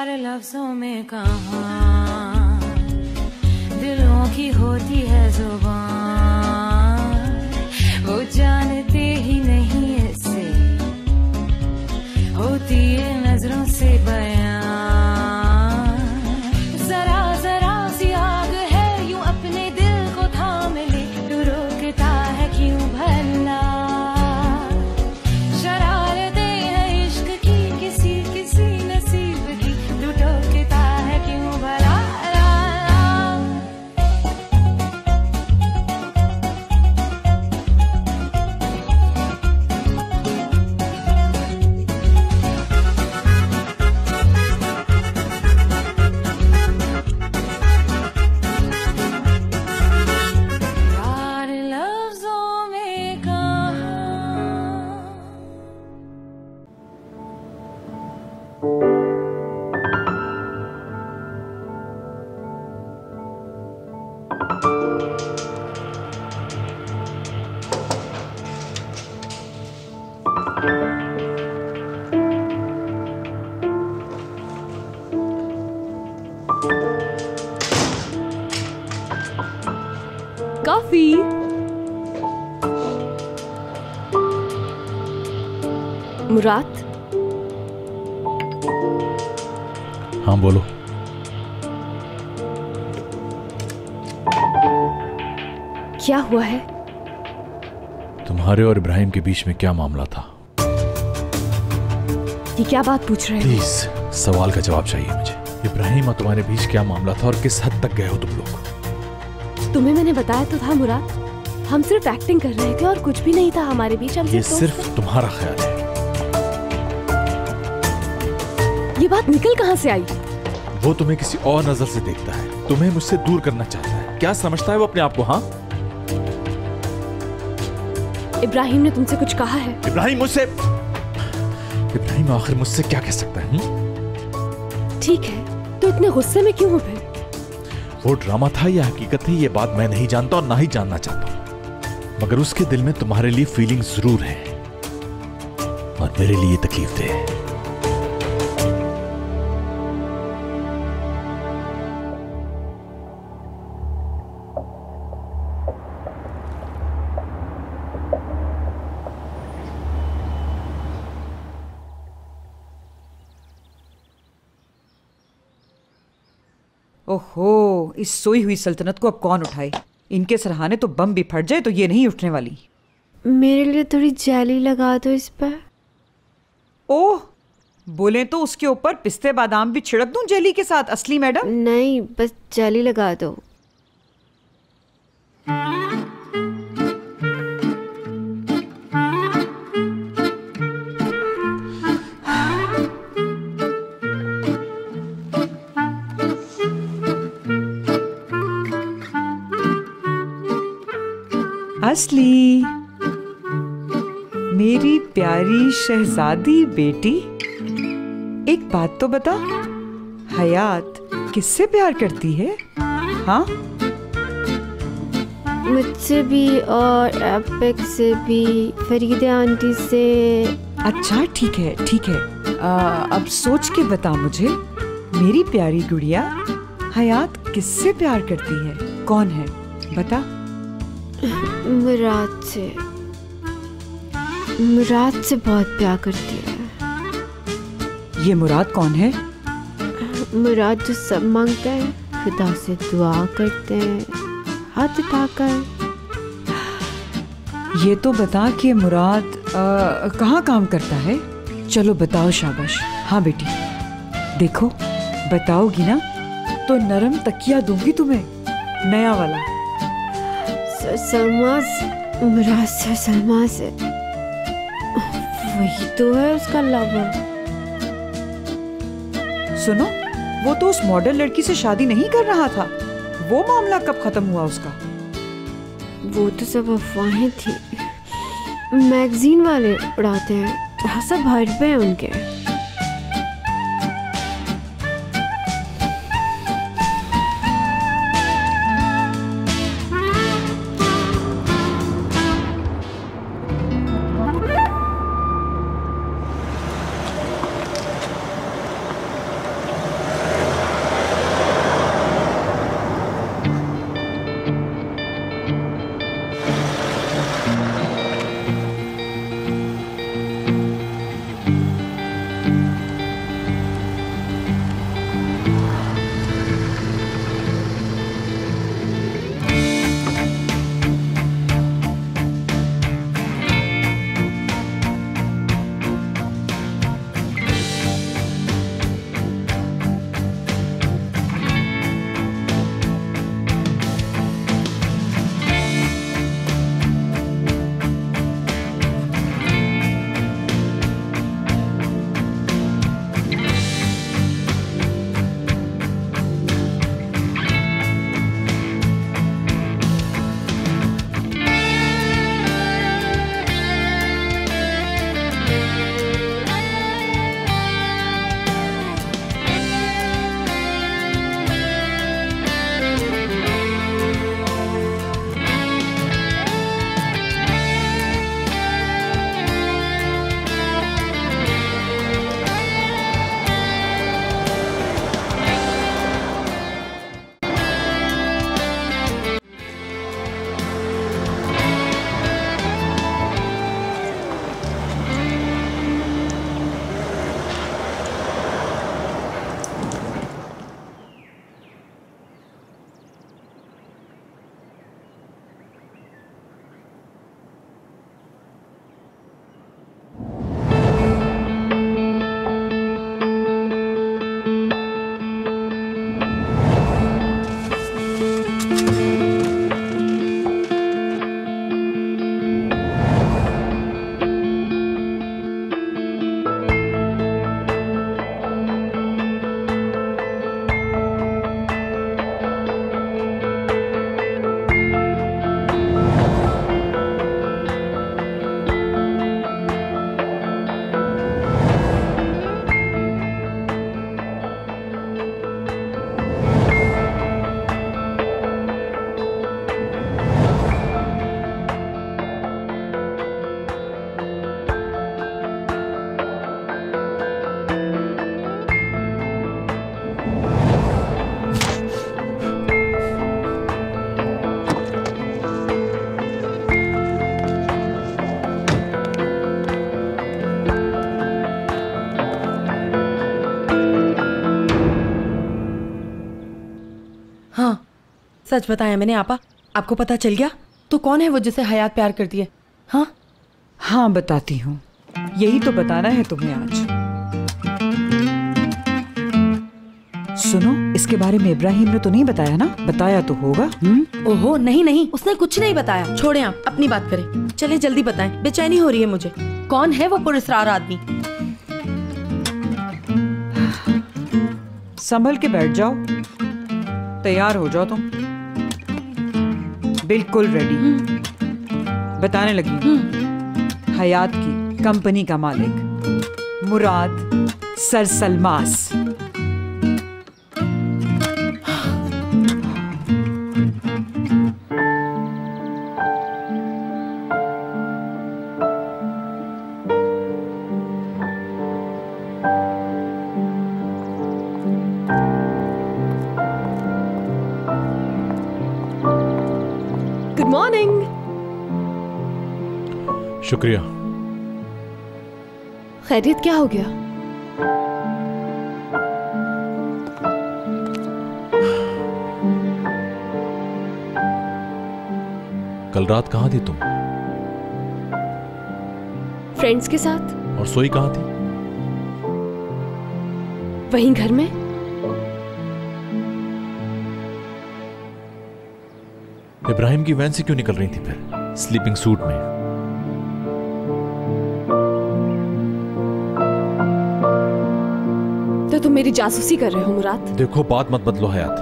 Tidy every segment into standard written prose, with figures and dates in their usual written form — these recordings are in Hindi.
प्यार लफ्जों में कहाँ दिलों की होती है जुबान, वो जानते ही नहीं ऐसे होती है नजरों से बयां। जरा जरा सी आग है यूं अपने दिल को थाम ले, तू रोकता है क्यों भला? शरारतें हैं इश्क की किसी किसी नसीब की, तू टोकता है क्यों भला? कॉफी। मुराद। हाँ बोलो। क्या हुआ है? तुम्हारे और इब्राहिम के बीच में क्या मामला था? ये क्या बात पूछ रहे हो? प्लीज सवाल का जवाब चाहिए मुझे। इब्राहिम और तुम्हारे बीच क्या मामला था और किस हद तक गए हो तुम लोग? तुम्हें मैंने बताया तो था मुराद, हम सिर्फ एक्टिंग कर रहे थे और कुछ भी नहीं था हमारे बीच। हम ये सिर्फ तुम्हारा ख्याल है। ये बात निकल कहां से आई? वो तुम्हें किसी और नजर से देखता है, तुम्हें मुझसे दूर करना चाहता है। क्या समझता है वो अपने आप को? हाँ, इब्राहिम ने तुमसे कुछ कहा है? इब्राहिम आखिर मुझसे क्या कह सकता है? ठीक है, तो इतने गुस्से में क्यों हो फिर? वो ड्रामा था या हकीकत थी, ये बात मैं नहीं जानता और ना ही जानना चाहता हूं, मगर उसके दिल में तुम्हारे लिए फीलिंग जरूर है और मेरे लिए तकलीफ दे। ओहो, इस सोई हुई सल्तनत को अब कौन उठाए? इनके सरहाने तो बम भी फट जाए तो ये नहीं उठने वाली। मेरे लिए थोड़ी जेली लगा दो इस पर। ओह, बोले तो उसके ऊपर पिस्ते बादाम भी छिड़क दूं जेली के साथ? असली मैडम नहीं, बस जेली लगा दो। असली, मेरी प्यारी शहजादी बेटी, एक बात तो बता, हयात किससे प्यार करती है? हाँ, मुझसे भी और एपिक से भी, फरीदे आंटी से। अच्छा ठीक है ठीक है, अब सोच के बता मुझे, मेरी प्यारी गुड़िया, हयात किससे प्यार करती है? कौन है बता। मुराद से। मुराद से बहुत प्यार करती है। ये मुराद कौन है? मुराद जो सब मांगते हैं, खुदा से दुआ करते हैं हाथ उठाकर। ये तो बता कि मुराद कहाँ काम करता है? चलो बताओ, शाबाश। हाँ बेटी, देखो बताओगी ना तो नरम तकिया दूंगी तुम्हें, नया वाला। सलमा से, मुराद से, सलमा से। वही तो है उसका लवर। सुनो, वो तो उस मॉडल लड़की से शादी नहीं कर रहा था, वो मामला कब खत्म हुआ उसका? वो तो सब अफवाहें थी, मैगजीन वाले उड़ाते हैं, सब हट पे हैं उनके। सच बताया मैंने आपा, आपको पता चल गया? तो कौन है वो जिसे हयात प्यार करती है? हाँ हाँ बताती हूँ, यही तो बताना है तुम्हें आज। सुनो, इसके बारे में इब्राहिम ने तो नहीं बताया ना? बताया तो होगा। ओहो नहीं नहीं, उसने कुछ नहीं बताया। छोड़े आप, अपनी बात करें। चले जल्दी बताएं, बेचैनी हो रही है मुझे। कौन है वो पुरस्कार आदमी? संभल के बैठ जाओ, तैयार हो जाओ तुम। बिल्कुल रेडी। बताने लगी हूँ। हयात की कंपनी का मालिक मुराद सरसलमास। Good morning. शुक्रिया। खैरियत क्या हो गया? कल रात कहाँ थी तुम? फ्रेंड्स के साथ। और सोई कहाँ थी? वहीं घर में। इब्राहिम की वैन से क्यों निकल रही थी फिर स्लीपिंग सूट में? तो तुम मेरी जासूसी कर रहे हो मुराद? देखो, बात मत बदलो हयात।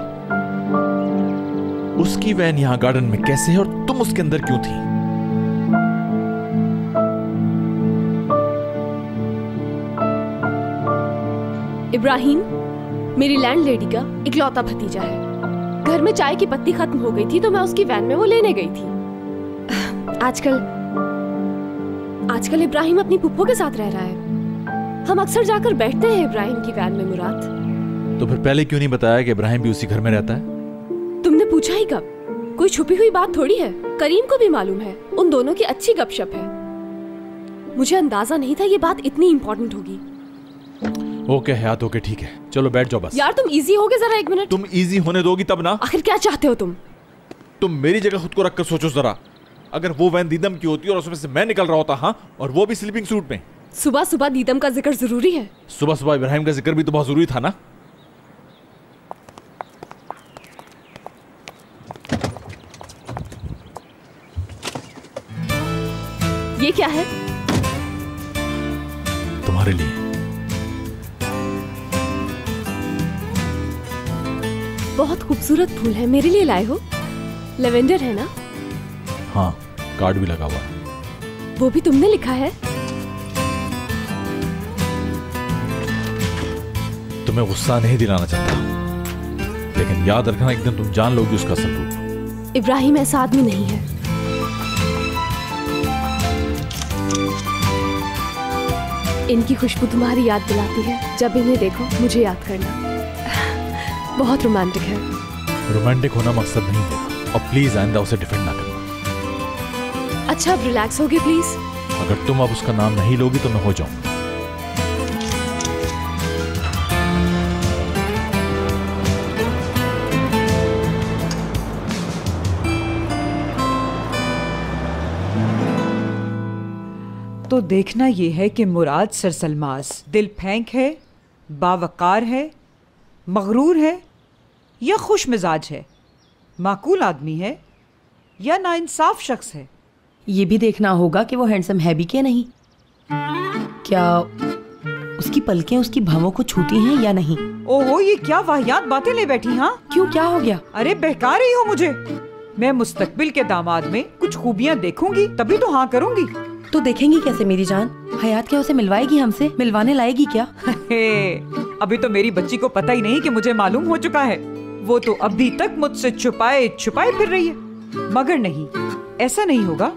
उसकी वैन यहाँ गार्डन में कैसे है और तुम उसके अंदर क्यों थी? इब्राहिम मेरी लैंडलेडी का इकलौता भतीजा है। घर में चाय की पत्ती खत्म हो गई थी तो मैं उसकी वैन में वो लेने गई थी। आजकल इब्राहिम अपनी पुप्पो के साथ रह रहा है। हम अक्सर जाकर बैठते हैं इब्राहिम की वैन में मुराद। तो फिर पहले क्यों नहीं बताया कि इब्राहिम भी उसी घर में रहता है? तुमने पूछा ही कब? कोई छुपी हुई बात थोड़ी है। करीम को भी मालूम है, उन दोनों की अच्छी गपशप है। मुझे अंदाजा नहीं था ये बात इतनी इंपॉर्टेंट होगी। ओके हयात, ओके ठीक है, चलो बैठ जाओ बस। यार तुम इजी होगे जरा, एक मिनट। तुम इजी होने दोगी तब ना? आखिर क्या चाहते हो तुम? तुम मेरी जगह खुद को रखकर सोचो जरा। अगर वो वैन दीदम की होती और उसमें से मैं निकल रहा होता, हाँ, और वो भी स्लीपिंग सूट में। सुबह सुबह दीदम का जिक्र जरूरी है? सुबह सुबह इब्राहिम का जिक्र भी तो बहुत जरूरी था ना। ये क्या है? तुम्हारे लिए। बहुत खूबसूरत फूल है, मेरे लिए लाए हो? लेवेंडर है ना? हाँ, कार्ड भी लगा हुआ है। वो भी तुमने लिखा है? तुम्हें गुस्सा नहीं दिलाना चाहता, लेकिन याद रखना एक दिन तुम जान लोगी उसका असल रूप। इब्राहिम ऐसा आदमी नहीं है। इनकी खुशबू तुम्हारी याद दिलाती है। जब इन्हें देखो मुझे याद करना। बहुत रोमांटिक है। रोमांटिक होना मकसद नहीं है, और प्लीज आइंदा उसे डिफेंड ना करना। अच्छा अब रिलैक्स होगे प्लीज। अगर तुम अब उसका नाम नहीं लोगी तो मैं हो जाऊंगा। तो देखना ये है कि मुराद सरसलमास दिल फेंक है, बावकार है, मगरूर है या खुश मिजाज है, माकूल आदमी है या नाइंसाफ शख्स है। ये भी देखना होगा कि वो हैंडसम है भी क्या नहीं। क्या उसकी पलकें उसकी भवों को छूती हैं या नहीं? ओहो, ये क्या वाहियात बातें ले बैठी। हाँ क्यों, क्या हो गया? अरे बहका रही हो मुझे। मैं मुस्तकबिल के दामाद में कुछ खूबियाँ देखूंगी तभी तो हाँ करूंगी। तो देखेंगी कैसे मेरी जान? हयात क्या उसे मिलवाएगी हमसे? मिलवाने लाएगी क्या? अभी तो मेरी बच्ची को पता ही नहीं कि मुझे मालूम हो चुका है। वो तो अभी तक मुझसे छुपाए छुपाए फिर रही है। मगर नहीं, ऐसा नहीं होगा।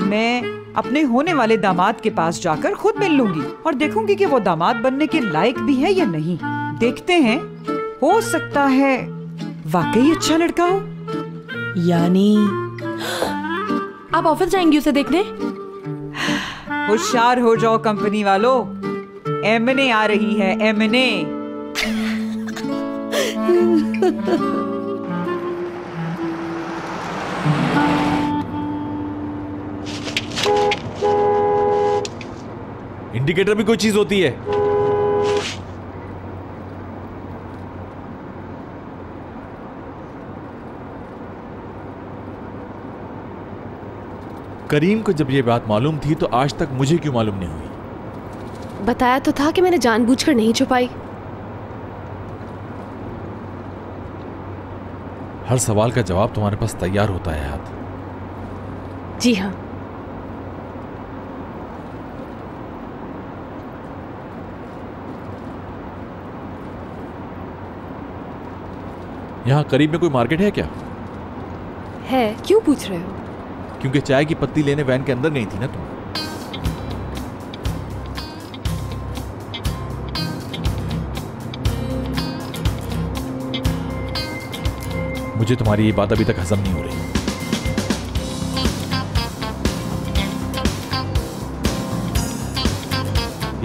मैं अपने होने वाले दामाद के पास जाकर खुद मिल लूंगी और देखूंगी कि वो दामाद बनने के लायक भी है या नहीं। देखते हैं, हो सकता है वाकई अच्छा लड़का हो। यानी आप ऑफिस जाएंगी उसे देखने? होशियार हो जाओ कंपनी वालों, एमने आ रही है, एमने। इंडिकेटर भी कोई चीज होती है। करीम को जब ये बात मालूम थी तो आज तक मुझे क्यों मालूम नहीं हुई? बताया तो था कि मैंने जानबूझकर नहीं छुपाई। हर सवाल का जवाब तुम्हारे पास तैयार होता है हयात। जी हाँ। यहाँ करीब में कोई मार्केट है क्या? है, क्यों पूछ रहे हो? क्योंकि चाय की पत्ती लेने वैन के अंदर गई थी ना तुम। मुझे तुम्हारी ये बात अभी तक हजम नहीं हो रही।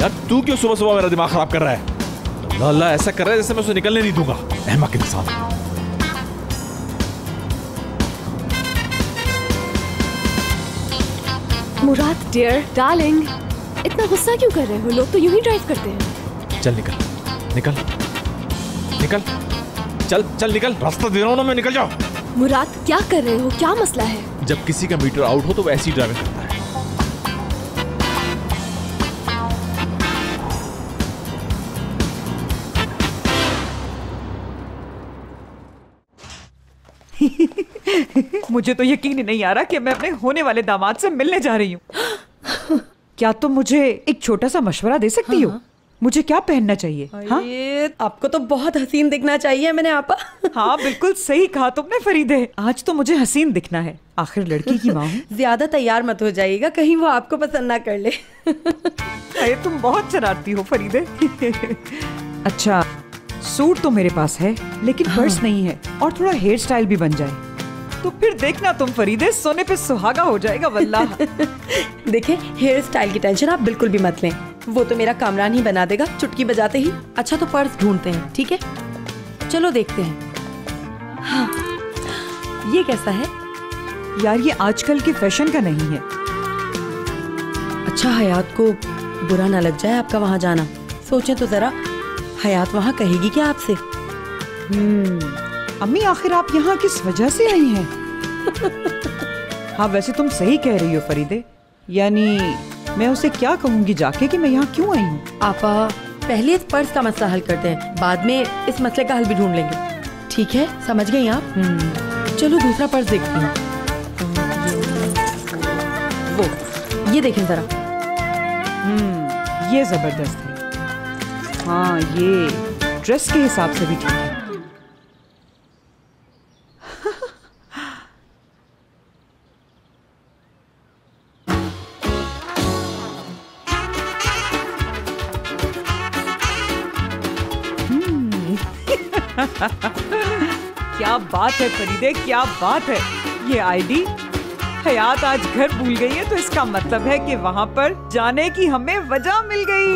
यार तू क्यों सुबह सुबह मेरा दिमाग खराब कर रहा है? अल्लाह अल्लाह ऐसा कर रहा है जैसे मैं उसे निकलने नहीं दूंगा। अहमक इंसान। मुराद डियर डार्लिंग, इतना गुस्सा क्यों कर रहे हो? लोग तो यूं ही ड्राइव करते हैं। चल निकल निकल निकल, चल चल निकल, रास्ता दे रहा हूं ना मैं, निकल जाओ। मुराद क्या कर रहे हो? क्या मसला है? जब किसी का मीटर आउट हो तो वो ऐसी ड्राइविंग करता है। मुझे तो यकीन ही नहीं आ रहा कि मैं अपने होने वाले दामाद से मिलने जा रही हूँ। क्या तुम मुझे एक छोटा सा मशवरा दे सकती हो? मुझे क्या पहनना चाहिए? हाँ? आपको तो बहुत हसीन दिखना चाहिए मैंने आपा। हाँ बिल्कुल सही कहा तुमने फरीदे, आज तो मुझे हसीन दिखना है, आखिर लड़की की माँ हूँ। ज्यादा तैयार मत हो जाइएगा, कहीं वो आपको पसंद ना कर ले। अरे तुम बहुत शरारती हो फरीदे। अच्छा सूट तो मेरे पास है लेकिन पर्स नहीं है, और थोड़ा हेयर स्टाइल भी बन जाए तो फिर देखना तुम फरीदे, सोने पे सुहागा हो जाएगा वल्लाह। देखिए हेयर स्टाइल की टेंशन आप बिल्कुल भी मत लें, वो तो मेरा कामरान ही बना देगा चुटकी बजाते ही। अच्छा तो पर्स ढूंढते हैं, ठीक है? चलो देखते हैं। हाँ, ये कैसा है? यार ये आजकल के फैशन का नहीं है। अच्छा हयात को बुरा ना लग जाए आपका वहाँ जाना, सोचें तो जरा, हयात वहाँ कहेगी क्या आपसे? अम्मी आखिर आप यहाँ किस वजह से आई हैं? हाँ वैसे तुम सही कह रही हो फरीदे, यानी मैं उसे क्या कहूँगी जाके कि मैं यहाँ क्यों आई हूँ? आपा पहले इस पर्स का मसला हल करते हैं, बाद में इस मसले का हल भी ढूंढ लेंगे, ठीक है? समझ गई आप? चलो दूसरा पर्स देखती हूँ। वो ये देखें जरा। ये जबरदस्त है। हाँ ये ड्रेस के हिसाब से भी ठीक है। क्या बात है फरीदे, क्या बात है। ये आईडी हयात आज घर भूल गई है तो इसका मतलब है कि वहां पर जाने की हमें वजह मिल गई।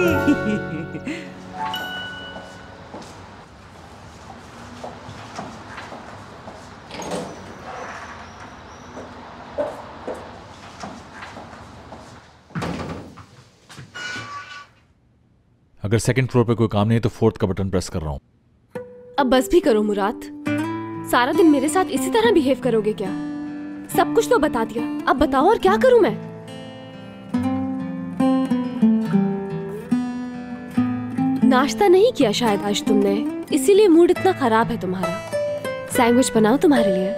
अगर सेकंड फ्लोर पे कोई काम नहीं है तो फोर्थ का बटन प्रेस कर रहा हूँ। अब बस भी करो मुराद, सारा दिन मेरे साथ इसी तरह बिहेव करोगे क्या? सब कुछ तो बता दिया, अब बताओ और क्या करूं मैं? नाश्ता नहीं किया शायद आज तुमने, इसीलिए मूड इतना खराब है तुम्हारा। सैंडविच बनाओ तुम्हारे लिए।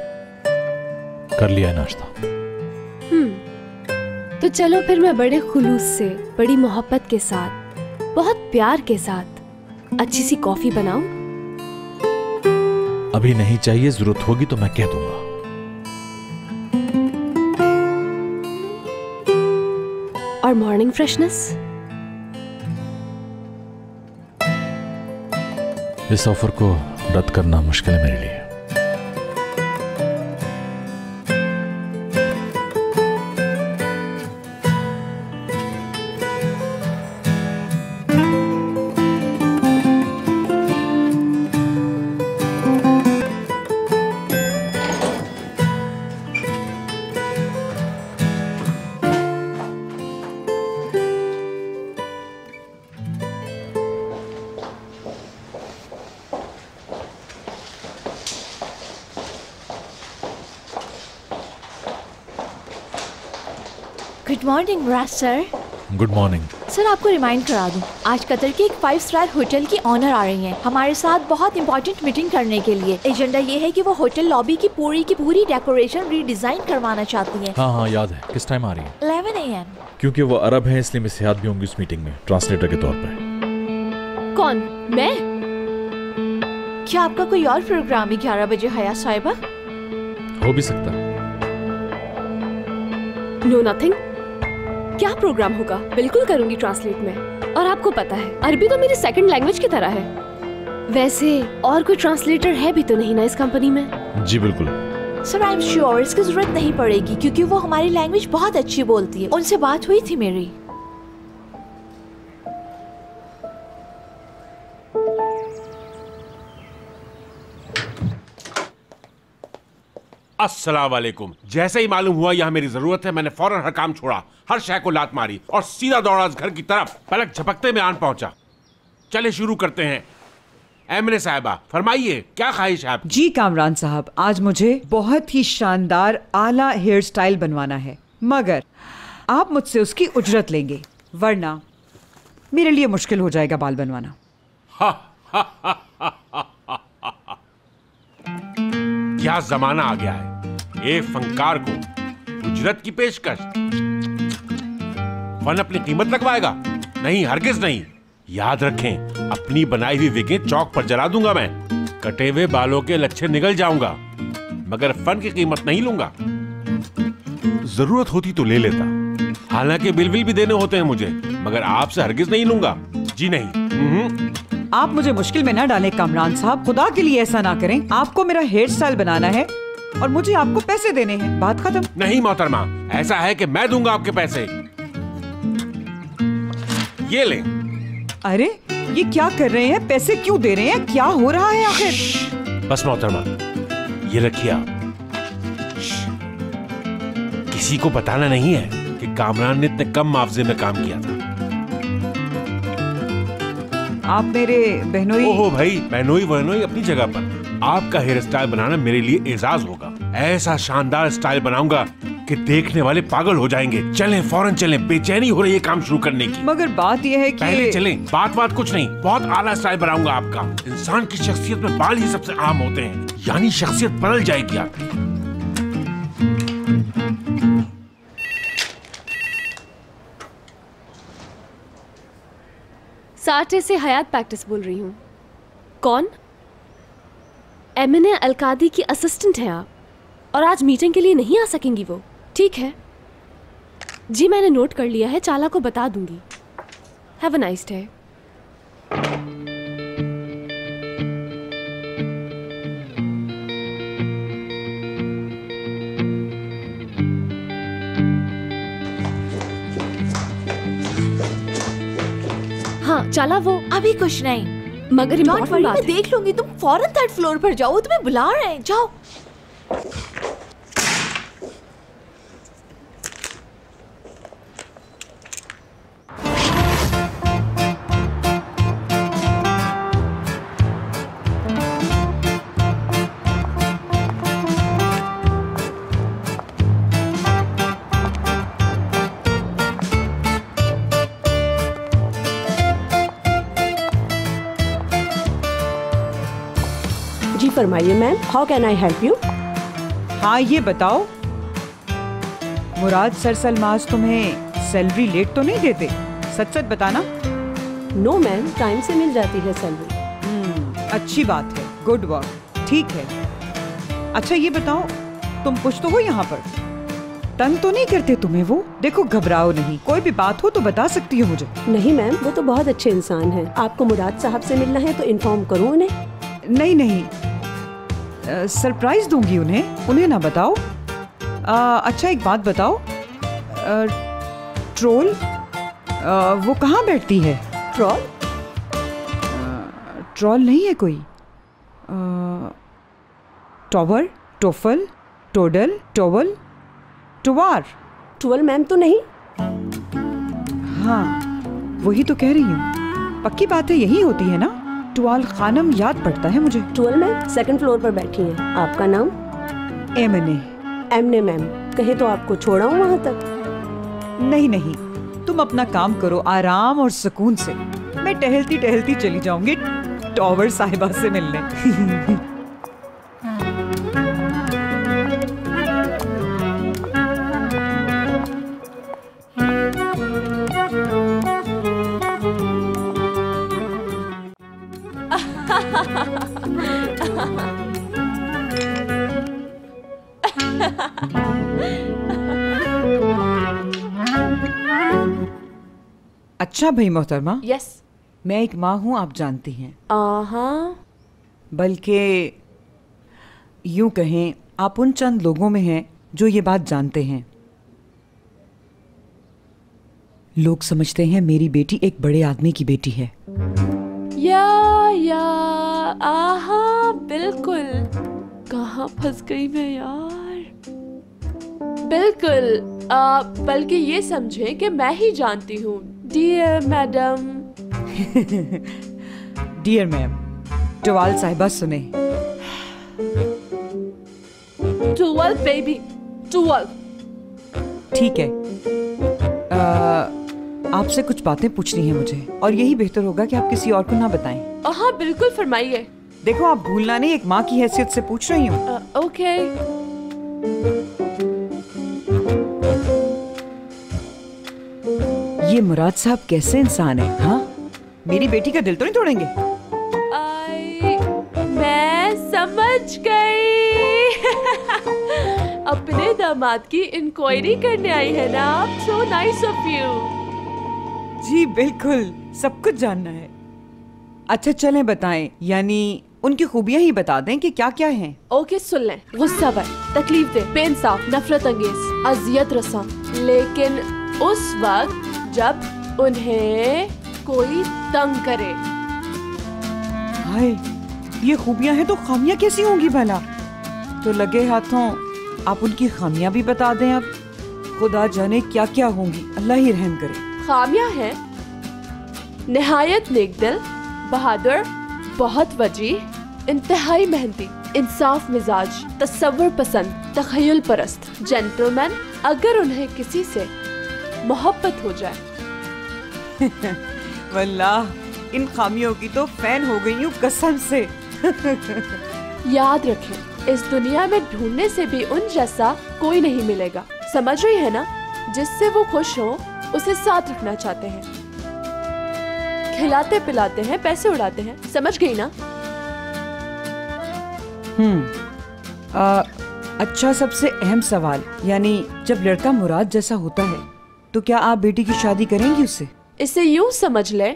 कर लिया है नाश्ता। तो चलो फिर मैं बड़े खुलूस से, बड़ी मोहब्बत के साथ, बहुत प्यार के साथ अच्छी सी कॉफी बनाऊं? अभी नहीं चाहिए, जरूरत होगी तो मैं कह दूंगा। और मॉर्निंग फ्रेशनेस? इस ऑफर को रद्द करना मुश्किल है मेरे लिए। गुड मॉर्निंग मुराद सर। Good morning. सर आपको रिमाइंड करा दूं, आज कतर के एक 5 स्टार होटल की ऑनर आ रही हैं हमारे साथ बहुत इंपॉर्टेंट मीटिंग करने के लिए। एजेंडा ये है कि वो होटल लॉबी की पूरी डेकोरेशन रीडिजाइन करवाना चाहती हैं। हाँ याद है। किस टाइम आ रही है? 11 AM। क्योंकि वो अरब है इसलिए मिस हयात भी होंगी उस मीटिंग में ट्रांसलेटर के तौर पर। कौन? मैं? क्या आपका कोई और प्रोग्राम है 11 बजे हया साहिबा? हो भी सकता। No nothing. क्या प्रोग्राम होगा? बिल्कुल करूंगी ट्रांसलेट में। और आपको पता है अरबी तो मेरी सेकंड लैंग्वेज की तरह है। वैसे और कोई ट्रांसलेटर है भी तो नहीं ना इस कंपनी में? जी बिल्कुल। सर आई एम श्योर इसकी जरूरत नहीं पड़ेगी क्योंकि वो हमारी लैंग्वेज बहुत अच्छी बोलती है। उनसे बात हुई थी मेरी। अस्सलाम वालेकुम। जैसे ही मालूम हुआ यहाँ मेरी जरूरत है मैंने फौरन हर काम छोड़ा, हर शय को लात मारी और सीधा दौड़ा घर की तरफ। पलक झपकते में आन पहुंचा। चले शुरू करते हैं। एमने साहिबा फरमाइए क्या ख्वाहिश है आपकी? जी कामरान साहब, आज मुझे बहुत ही शानदार आला हेयर स्टाइल बनवाना है, मगर आप मुझसे उसकी उजरत लेंगे वरना मेरे लिए मुश्किल हो जाएगा बाल बनवाना। क्या जमाना आ गया है, एक फनकार को उजरत की पेशकश। फन अपनी कीमत लगवाएगा? नहीं, हरगिज नहीं। याद रखें अपनी बनाई हुई विगें चौक पर जला दूंगा मैं, कटे हुए बालों के लच्छे निगल जाऊंगा, मगर फन की कीमत नहीं लूंगा। जरूरत होती तो ले लेता, हालांकि बिल भी देने होते हैं मुझे, मगर आपसे हरगिज नहीं लूंगा। जी नहीं। आप मुझे मुश्किल में ना डालें कामरान साहब, खुदा के लिए ऐसा ना करें। आपको मेरा हेयर स्टाइल बनाना है और मुझे आपको पैसे देने हैं, बात खत्म। नहीं मोहतरमा, ऐसा है कि मैं दूंगा आपके पैसे। ये ले। अरे ये क्या कर रहे हैं? पैसे क्यों दे रहे हैं? क्या हो रहा है आखिर? बस मोहतरमा ये रखिए आप। किसी को बताना नहीं है कि कामरान ने इतने कम मुआवजे में काम किया था। आप मेरे बहनोई। ओहो भाई, बहनोई वहनोई अपनी जगह पर। आपका हेयर स्टाइल बनाना मेरे लिए एजाज होगा। ऐसा शानदार स्टाइल बनाऊंगा कि देखने वाले पागल हो जाएंगे। चलें, फौरन चलें, बेचैनी हो रही है काम शुरू करने की। मगर बात यह है कि पहले चलें, बात कुछ नहीं, बहुत आला स्टाइल बनाऊंगा आपका। इंसान की शख्सियत में बाल ही सबसे आम होते हैं, यानी शख्सियत बदल जाएगी आपकी। साटे से हयात प्रैक्टिस बोल रही हूँ। कौन? एमिने अलकादी की असिस्टेंट हैं आप, और आज मीटिंग के लिए नहीं आ सकेंगी वो। ठीक है जी, मैंने नोट कर लिया है, चाला को बता दूंगी। Have a nice day. हाँ चाला, वो अभी कुछ नहीं, मगर इम्पोर्टेंट बात मैं है। देख लूंगी। तुम फौरन 3rd फ्लोर पर जाओ, वो तुम्हें बुला रहे हैं, जाओ। जी फरमाइए ma'am, how can I help you? हाँ ये बताओ, मुराद सर सलमाज तुम्हें सैलरी लेट तो नहीं देते? सच सच बताना। नो मैम, टाइम से मिल जाती है सैलरी। अच्छी बात है, गुड वर्क, ठीक है। अच्छा ये बताओ, तुम कुछ तो हो यहाँ पर? तंग तो नहीं करते तुम्हें वो? देखो घबराओ नहीं, कोई भी बात हो तो बता सकती हो मुझे। नहीं मैम, वो तो बहुत अच्छे इंसान हैं। आपको मुराद साहब से मिलना है तो इन्फॉर्म करूँ उन्हें? नहीं नहीं, सरप्राइज दूंगी उन्हें ना बताओ। अच्छा एक बात बताओ, ट्रोल वो कहाँ बैठती है? ट्रोल? ट्रोल नहीं है कोई? टॉवर, टोफल, टोडल, टोवल, टुवार? ट्वेल मैम तो नहीं। हाँ वही तो कह रही हूँ, पक्की बात है यही होती है ना? टुवाल खानम याद पड़ता है मुझे। ट्वेल मैम 2nd फ्लोर पर बैठी हैं। आपका नाम? एमने। एमने मैम, कहे तो आपको छोड़ा हूँ वहाँ तक। नहीं नहीं, तुम अपना काम करो आराम और सुकून से। मैं टहलती टहलती चली जाऊंगी टॉवर साहिबा से मिलने। अच्छा भाई मोहतरमा, यस। मैं एक माँ हूँ, आप जानती हैं। बल्कि यूं कहें, आप उन चंद लोगों में हैं जो ये बात जानते हैं। लोग समझते हैं मेरी बेटी एक बड़े आदमी की बेटी है। बिल्कुल। कहाँ फंस गई मैं यार। बिल्कुल, बल्कि ये समझे कि मैं ही जानती हूँ। Dear madam. डियर मैम, टवाल साहिबा सुने। Twelve baby, 12। ठीक है, आपसे कुछ बातें पूछनी है मुझे, और यही बेहतर होगा कि आप किसी और को ना बताएं। हाँ बिल्कुल, फरमाइए। देखो, आप भूलना नहीं, एक माँ की हैसियत से पूछ रही हूँ। ओके। ये मुराद साहब कैसे इंसान है? हाँ, मेरी बेटी का दिल तो नहीं तोड़ेंगे? मैं समझ गई। अपने दामाद की इंक्वायरी करने आई है ना आप? So nice of you. जी बिल्कुल, सब कुछ जानना है। अच्छा चलें बताएं, यानी उनकी खूबियां ही बता दें कि क्या क्या हैं। ओके सुन लें। गुस्सा भर, तकलीफ दे, बेइंसाफ, नफरत अंगेज, अजियत रसा, लेकिन उस वक्त जब उन्हें कोई तंग करे। हाय, ये खूबियां हैं तो खामियां कैसी होंगी भला? तो लगे हाथों आप उनकी खामियां भी बता दें। अब खुदा जाने क्या क्या होंगी, अल्लाह ही रहम करे। खामियां हैं निहायत नेकदिल, बहादुर, बहुत वजीह, इंतहाई मेहनती, इंसाफ मिजाज, तसव्वुर पसंद, तखय्युल परस्त, जेंटलमैन। अगर उन्हें किसी से मोहब्बत हो जाए। वल्लाह इन खामियों की तो फैन हो गई हूँ कसम से। याद रखें, इस दुनिया में ढूंढने से भी उन जैसा कोई नहीं मिलेगा। समझ रही है ना? जिससे वो खुश हो, उसे साथ रखना चाहते हैं, खिलाते पिलाते हैं, पैसे उड़ाते हैं। समझ गई ना? अच्छा, सबसे अहम सवाल, यानी जब लड़का मुराद जैसा होता है तो क्या आप बेटी की शादी करेंगी उससे? इसे यूं समझ ले,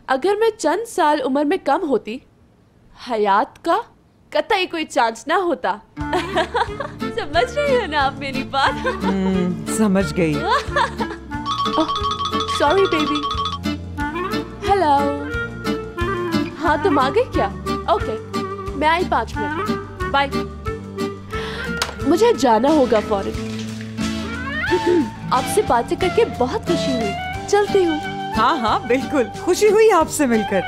अगर मैं चंद साल उम्र में कम होती, हयात का कतई कोई चांस ना होता। समझ रही है ना आप मेरी बात? समझ गई। Sorry baby. हेलो। हाँ, तुम आ गई क्या? ओके, मैं आई 5 मिनट में। बाय। मुझे जाना होगा फौरन। आपसे बातें करके बहुत खुशी हुई। चलती हूँ। हाँ हाँ बिल्कुल, खुशी हुई आपसे मिलकर।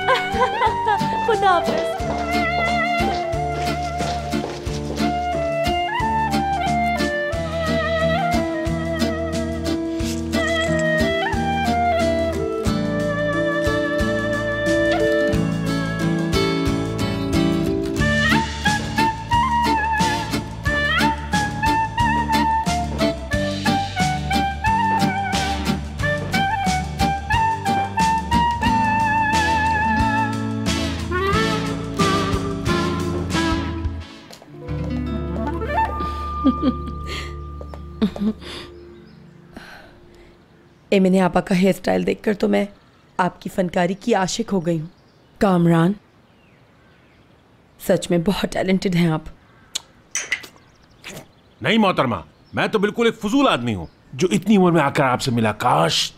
खुदा हाफिज। मैंने आपा का हेयर स्टाइल देखकर तो मैं आपकी फनकारी की आशिक हो गई हूँ। कामरान, सच में बहुत टैलेंटेड हैं आप। नहीं मोहतरमा, मैं तो बिल्कुल एक फजूल आदमी हूँ जो इतनी उम्र में आकर आपसे मिला। काश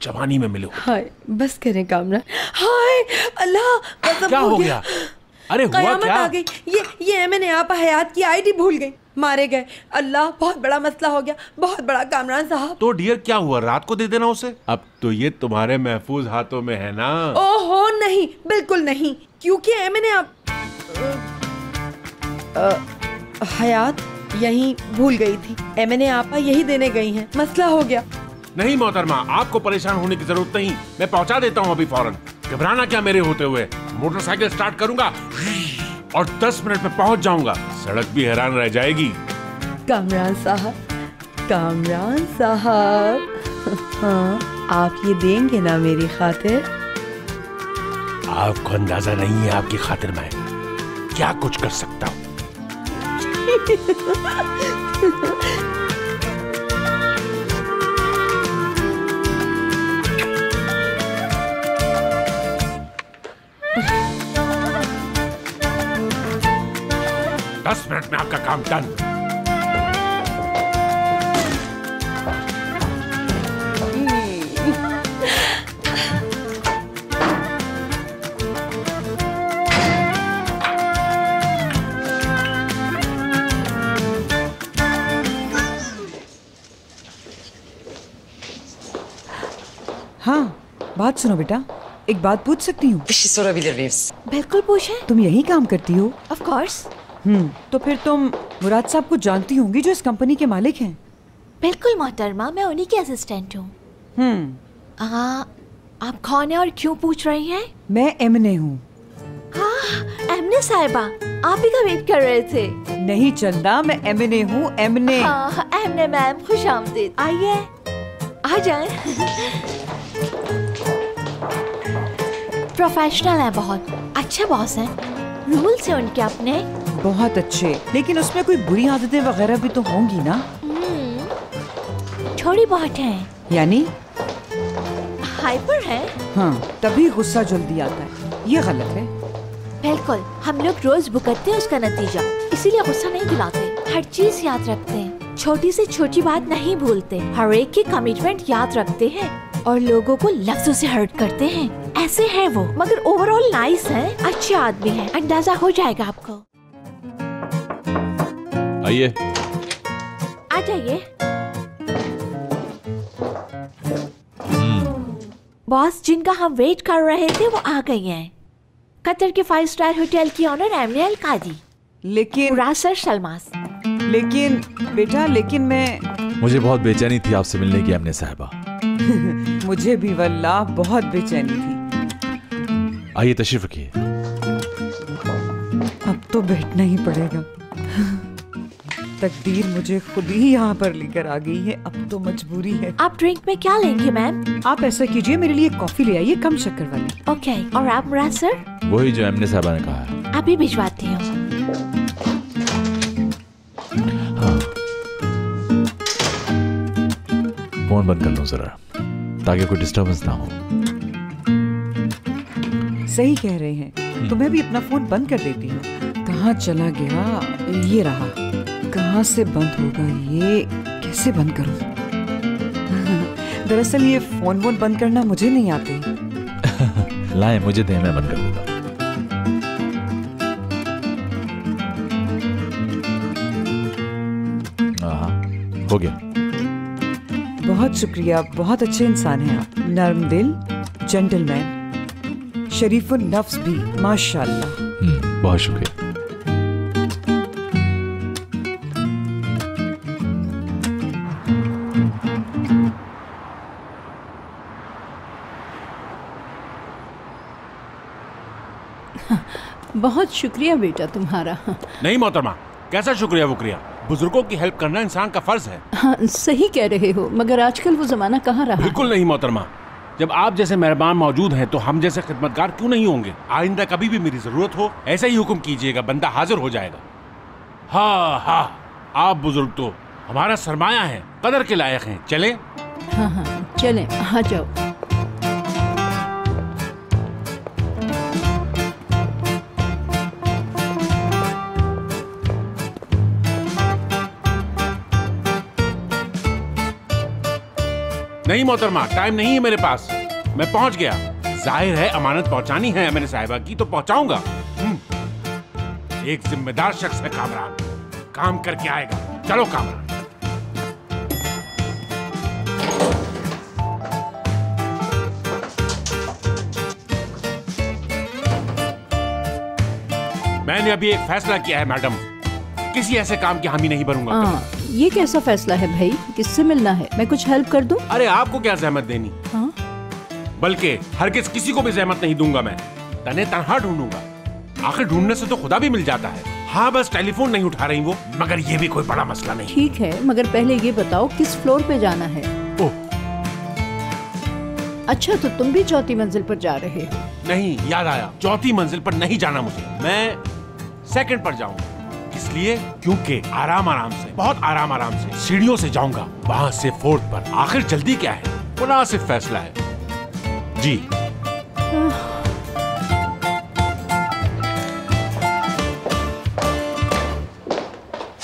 जवानी में मिले। हाय बस करें कामरान। हाय अल्लाह, क्या हो गया? अरे हुआ कयामत क्या? आ गई। ये मैंने आपा हयात की आईडी भूल गई, मारे गए। अल्लाह, बहुत बड़ा मसला हो गया, बहुत बड़ा कामरान साहब। तो डियर क्या हुआ? रात को दे देना उसे। अब तो ये तुम्हारे महफूज हाथों में है ना। ओहो नहीं, बिल्कुल नहीं, क्योंकि मैंने आप हयात यहीं भूल गई थी। मैंने आपा यही देने गई हैं, मसला हो गया। नहीं मोहतरमा, आपको परेशान होने की जरूरत नहीं, मैं पहुंचा देता हूं अभी फौरन। घबराना क्या मेरे होते हुए, मोटरसाइकिल स्टार्ट करूंगा और 10 मिनट में पहुंच जाऊंगा। सड़क भी हैरान रह जाएगी। कामरान साहब, कामरान साहब, हाँ, आप ये देंगे ना मेरी खातिर? आपको अंदाजा नहीं है आपकी खातिर मैं क्या कुछ कर सकता हूं। दस मिनट में आपका काम डन। हाँ, बात सुनो बेटा, एक बात पूछ सकती हूँ? बिल्कुल पूछे। तुम यही काम करती हो? Of course. तो फिर तुम मुराद साहब को जानती होंगी जो इस कंपनी के मालिक हैं? बिल्कुल मोहतरमा, मैं उन्हीं की असिस्टेंट हूँ। आप कौन है और क्यों पूछ रही हैं? मैं एमने हूँ। हाँ, एमने साहिबा, आप ही का वेट कर रहे थे। नहीं चंदा, मैं एमने हूँ, एमने। हाँ, एमने मैम, खुश आमदीद। आइए, आ जाए। प्रोफेशनल है बहुत, अच्छे बॉस हैं, रूल्स हैं उनके अपने। बहुत अच्छे, लेकिन उसमें कोई बुरी आदतें वगैरह भी तो होंगी ना? थोड़ी बहुत हैं। यानी? हाइपर है। हाँ, तभी गुस्सा जल्दी आता है, ये गलत है। बिल्कुल, हम लोग रोज भुगतते हैं उसका नतीजा, इसीलिए गुस्सा नहीं दिलाते। हर चीज याद रखते हैं, छोटी से छोटी बात नहीं भूलते, हर एक की कमिटमेंट याद रखते हैं और लोगों को लफ्जों से हर्ट करते हैं। ऐसे हैं वो, मगर ओवरऑल नाइस हैं, अच्छे आदमी हैं, अंदाजा हो जाएगा आपको। आइए। आ जाइए। बॉस, जिनका हम वेट कर रहे थे वो आ गई हैं। कतर के 5 स्टार होटल की ऑनर एमने अल कादी। लेकिन रासर सलमास। लेकिन बेटा, लेकिन मैं मुझे बहुत बेचैनी थी आपसे मिलने की एमने साहिबा। मुझे भी वल्लाह बहुत बेचैनी थी। आइए तशरीफ रखिए। अब तो बैठना ही पड़ेगा। तकदीर मुझे खुद ही यहाँ पर लेकर आ गई है, अब तो मजबूरी है। आप ड्रिंक में क्या लेंगे मैम? आप ऐसा कीजिए, मेरे लिए कॉफी ले आइए, कम शक्कर वाली। ओके, और आप मुराद सर? वही जो एमने साहिबा ने कहा है। अभी भिजवाती हूँ। हाँ। फोन बंद कर लो जरा, ताकि कोई डिस्टर्बेंस ना हो। सही कह रहे हैं, तुम्हें भी अपना फोन बंद कर देती हूँ। कहाँ चला गया? ये रहा। कहाँ से बंद होगा ये? कैसे बंद करूँ? दरअसल ये फोन बंद करना मुझे नहीं आते। लाए मुझे दे, मैं बंद कर देता हूँ। हो गया। बहुत शुक्रिया, बहुत अच्छे इंसान हैं आप। नर्म दिल, जेंटलमैन, शरीफुल नफ्स भी, माशाल्लाह। बहुत शुक्रिया। बहुत शुक्रिया बेटा तुम्हारा। नहीं मोहतरमा, कैसा शुक्रिया वुक्रिया, बुजुर्गों की हेल्प करना इंसान का फर्ज है। हाँ, सही कह रहे हो, मगर आजकल वो जमाना कहाँ रहा। बिल्कुल नहीं मोहतरमा, जब आप जैसे मेहरबान मौजूद हैं तो हम जैसे खिदमतगार क्यों नहीं होंगे। आइंदा कभी भी मेरी जरूरत हो ऐसा ही हुक्म कीजिएगा, बंदा हाजिर हो जाएगा। हाँ हाँ, आप बुजुर्ग तो हमारा सरमाया है, कदर के लायक हैं। चले? हाँ हाँ चलें, आ जाओ। नहीं मोहतरमा, टाइम नहीं है मेरे पास, मैं पहुंच गया। जाहिर है अमानत पहुंचानी है मैंने साहिबा की, तो पहुंचाऊंगा। एक जिम्मेदार शख्स है कामरान, काम करके आएगा। चलो कामरान। मैंने अभी एक फैसला किया है मैडम, किसी ऐसे काम की हामी नहीं बनूंगा। ये कैसा फैसला है भाई? किससे मिलना है? मैं कुछ हेल्प कर दूं? अरे आपको क्या जहमत देनी, हाँ? बल्कि हरगिज किसी को भी जहमत नहीं दूंगा। मैं तने तनहा ढूंढूंगा। आखिर ढूंढने से तो खुदा भी मिल जाता है। हाँ, बस टेलीफोन नहीं उठा रही वो, मगर ये भी कोई बड़ा मसला नहीं। ठीक है, मगर पहले ये बताओ किस फ्लोर पे जाना है? ओह, अच्छा, तो तुम भी चौथी मंजिल पर जा रहे हो? नहीं, याद आया, चौथी मंजिल पर नहीं जाना मुझे। मैं सेकंड पर जाऊंगा। इसलिए क्योंकि आराम आराम से, बहुत आराम आराम से सीढ़ियों से जाऊंगा, वहां से फोर्थ पर। आखिर जल्दी क्या है, मुनासिब फैसला है जी।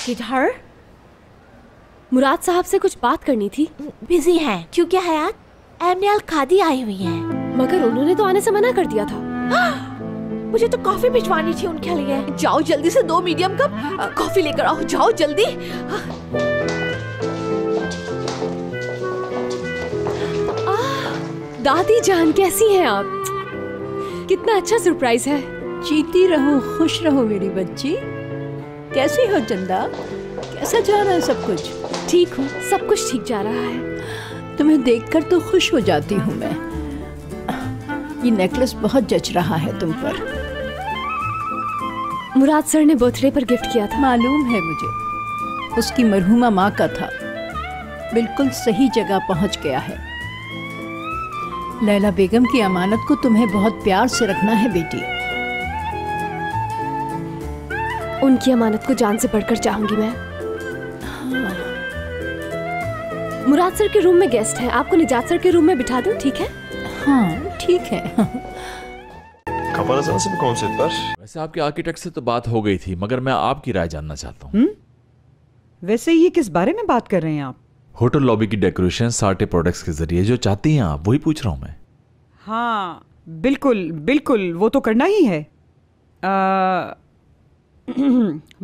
किधर? मुराद साहब से कुछ बात करनी थी। बिजी हैं क्योंकि हयात एमडीएल खादी आई हुई हैं। मगर उन्होंने तो आने से मना कर दिया था। मुझे तो कॉफी भिजवानी थी उनके लिए। जाओ जल्दी से 2 मीडियम कप कॉफी लेकर आओ, जाओ जल्दी। दादी जान, कैसी हैं आप? कितना अच्छा सरप्राइज है। जीती रहो, खुश रहो मेरी बच्ची। कैसी हो चंदा? कैसा जा रहा है सब कुछ? ठीक हूँ, सब कुछ ठीक जा रहा है। तुम्हें देखकर तो खुश हो जाती हूँ मैं। ये नेकलेस बहुत जच रहा है तुम पर। मुराद सर ने बर्थडे पर गिफ्ट किया था। मालूम है मुझे, उसकी मरहूमा माँ का था। बिल्कुल सही जगह पहुँच गया है। लैला बेगम की अमानत को तुम्हें बहुत प्यार से रखना है बेटी। उनकी अमानत को जान से बढ़कर चाहूंगी मैं। हाँ। मुराद सर के रूम में गेस्ट है, आपको निजात सर के रूम में बिठा दूं, ठीक है? हाँ ठीक है। वैसे आपके आर्किटेक्ट से तो बात हो गई थी, मगर मैं आपकी राय जानना चाहता हूँ। वैसे ये किस बारे में बात कर रहे हैं आप? होटल लॉबी की डेकोरेशन सार्टे प्रोडक्ट्स के जरिए जो चाहती हैं आप, वही पूछ रहा हूँ मैं। हाँ बिल्कुल बिल्कुल, वो तो करना ही है।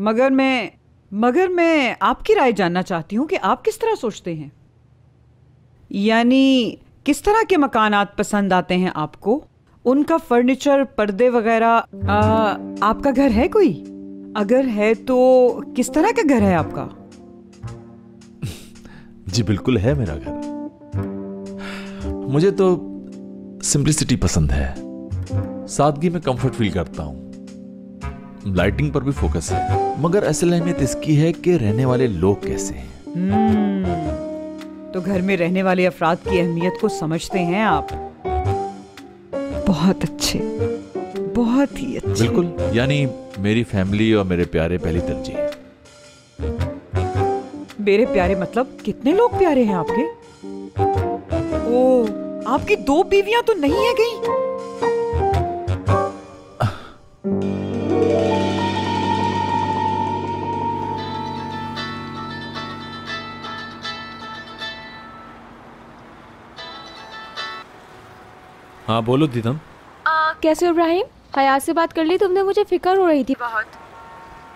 मगर मैं आपकी राय जानना चाहती हूँ कि आप किस तरह सोचते हैं। यानी किस तरह के मकानात पसंद आते हैं आपको? उनका फर्नीचर, पर्दे वगैरह। आपका घर है कोई? अगर है तो किस तरह का घर है आपका? जी बिल्कुल है मेरा घर। मुझे तो सिंप्लिसिटी पसंद है, सादगी में कंफर्ट फील करता हूं। लाइटिंग पर भी फोकस है, मगर असल अहमियत इसकी है कि रहने वाले लोग कैसे हैं। तो घर में रहने वाले अफराद की अहमियत को समझते हैं आप। बहुत अच्छे, बहुत ही अच्छे। बिल्कुल, यानी मेरी फैमिली और मेरे प्यारे पहली तरजीह है। मेरे प्यारे मतलब कितने लोग प्यारे हैं आपके? ओ, आपकी 2 बीवियां तो नहीं है कहीं? हाँ बोलो दीदम। कैसे हो इब्राहिम? हयात से बात कर ली तुमने? मुझे फिक्र हो रही थी बहुत।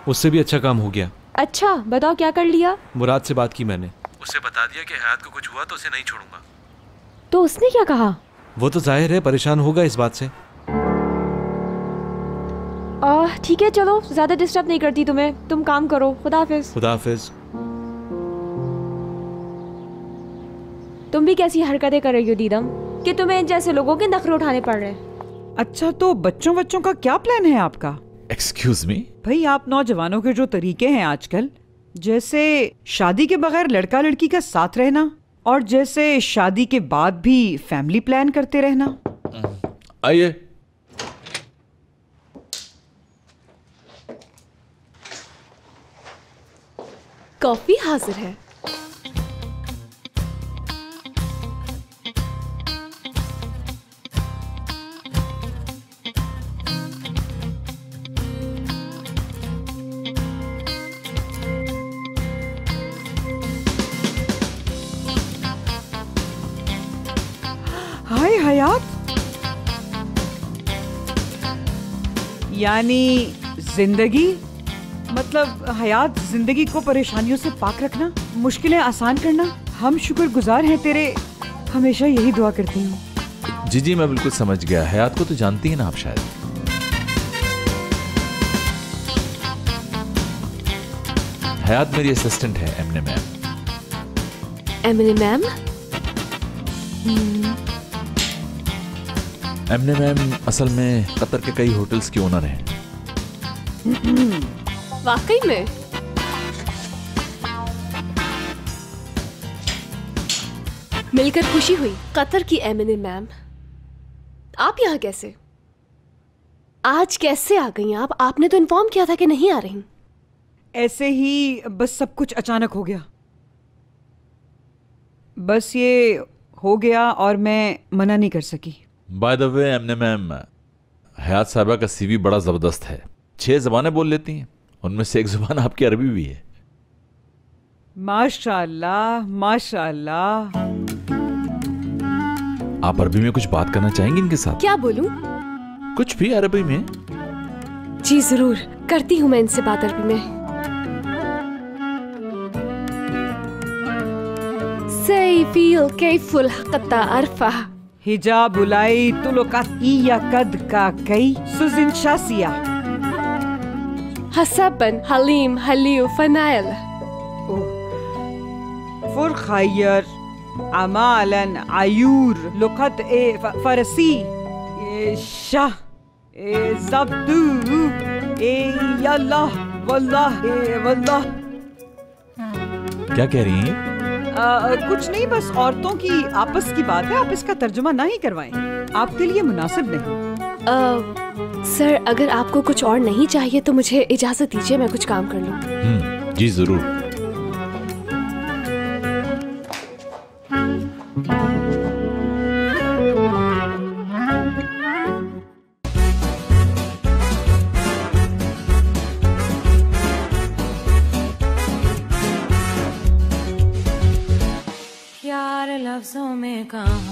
उससे भी अच्छा काम हो गया। अच्छा बताओ क्या कर लिया? मुराद से बात की मैंने, उसे बता दिया कि हयात को कुछ हुआ तो उसे नहीं छोड़ूंगा। तो उसने क्या कहा? वो तो जाहिर है परेशान होगा इस बात से। ठीक है, चलो ज्यादा डिस्टर्ब नहीं करती तुम्हें, तुम काम करो। खुदा हाफिज। खुदा हाफिज। तुम भी कैसी हरकतें कर रही हो दीदम कि तुम्हें जैसे लोगों के नखरे उठाने पड़ रहे हैं। अच्छा, तो बच्चों का क्या प्लान है आपका? Excuse me? भाई, आप नौजवानों के जो तरीके हैं आजकल, जैसे शादी के बगैर लड़का लड़की का साथ रहना और जैसे शादी के बाद भी फैमिली प्लान करते रहना। आइए। कॉफी हाजिर है। हाय हयात, यानी जिंदगी, मतलब हयात, जिंदगी को परेशानियों से पाक रखना, मुश्किलें आसान करना। हम शुक्रगुजार हैं तेरे, हमेशा यही दुआ करती हूँ। जी मैं बिल्कुल समझ गया। हयात को तो जानती हैं ना आप शायद। हयात मेरी असिस्टेंट है, एमने मैम। एमने मैम? एमने मैम असल में कतर के कई होटल्स की ओनर हैं। वाकई में? मिलकर खुशी हुई। कतर की एमने मैम, आप यहाँ कैसे? आज कैसे आ गई आप? आपने तो इन्फॉर्म किया था कि नहीं आ रही। ऐसे ही बस सब कुछ अचानक हो गया। बस ये हो गया और मैं मना नहीं कर सकी। बाय द वे एमने मैम, हयात साहबा का सीवी बड़ा जबरदस्त है। 6 ज़बानें बोल लेती हैं, उनमें से एक ज़ुबान आपकी अरबी भी है। माशाअल्लाह माशाअल्लाह। आप अरबी में कुछ बात करना चाहेंगे इनके साथ? क्या बोलूं? कुछ भी अरबी में। जी जरूर, करती हूँ मैं इनसे बात अरबी में। सैफिल कैफुल हक़ता अरफा हिजाब उलाई तुलुकत इया कद का कई सुजिन शासिया हसबन हलीम हलियो फनाइल फुर खैर अमालन आयूर लुकत ए फरसी ए शाह ए ज़ब्दू ए यल्लाह वल्लाह ए वल्लाह। क्या कह रही हैं? कुछ नहीं, बस औरतों की आपस की बात है। आप इसका तर्जुमा ना ही करवाएं, आपके लिए मुनासिब नहीं। सर, अगर आपको कुछ और नहीं चाहिए तो मुझे इजाजत दीजिए, मैं कुछ काम कर लूं। जी जरूर। यार लफ्जों में कहाँ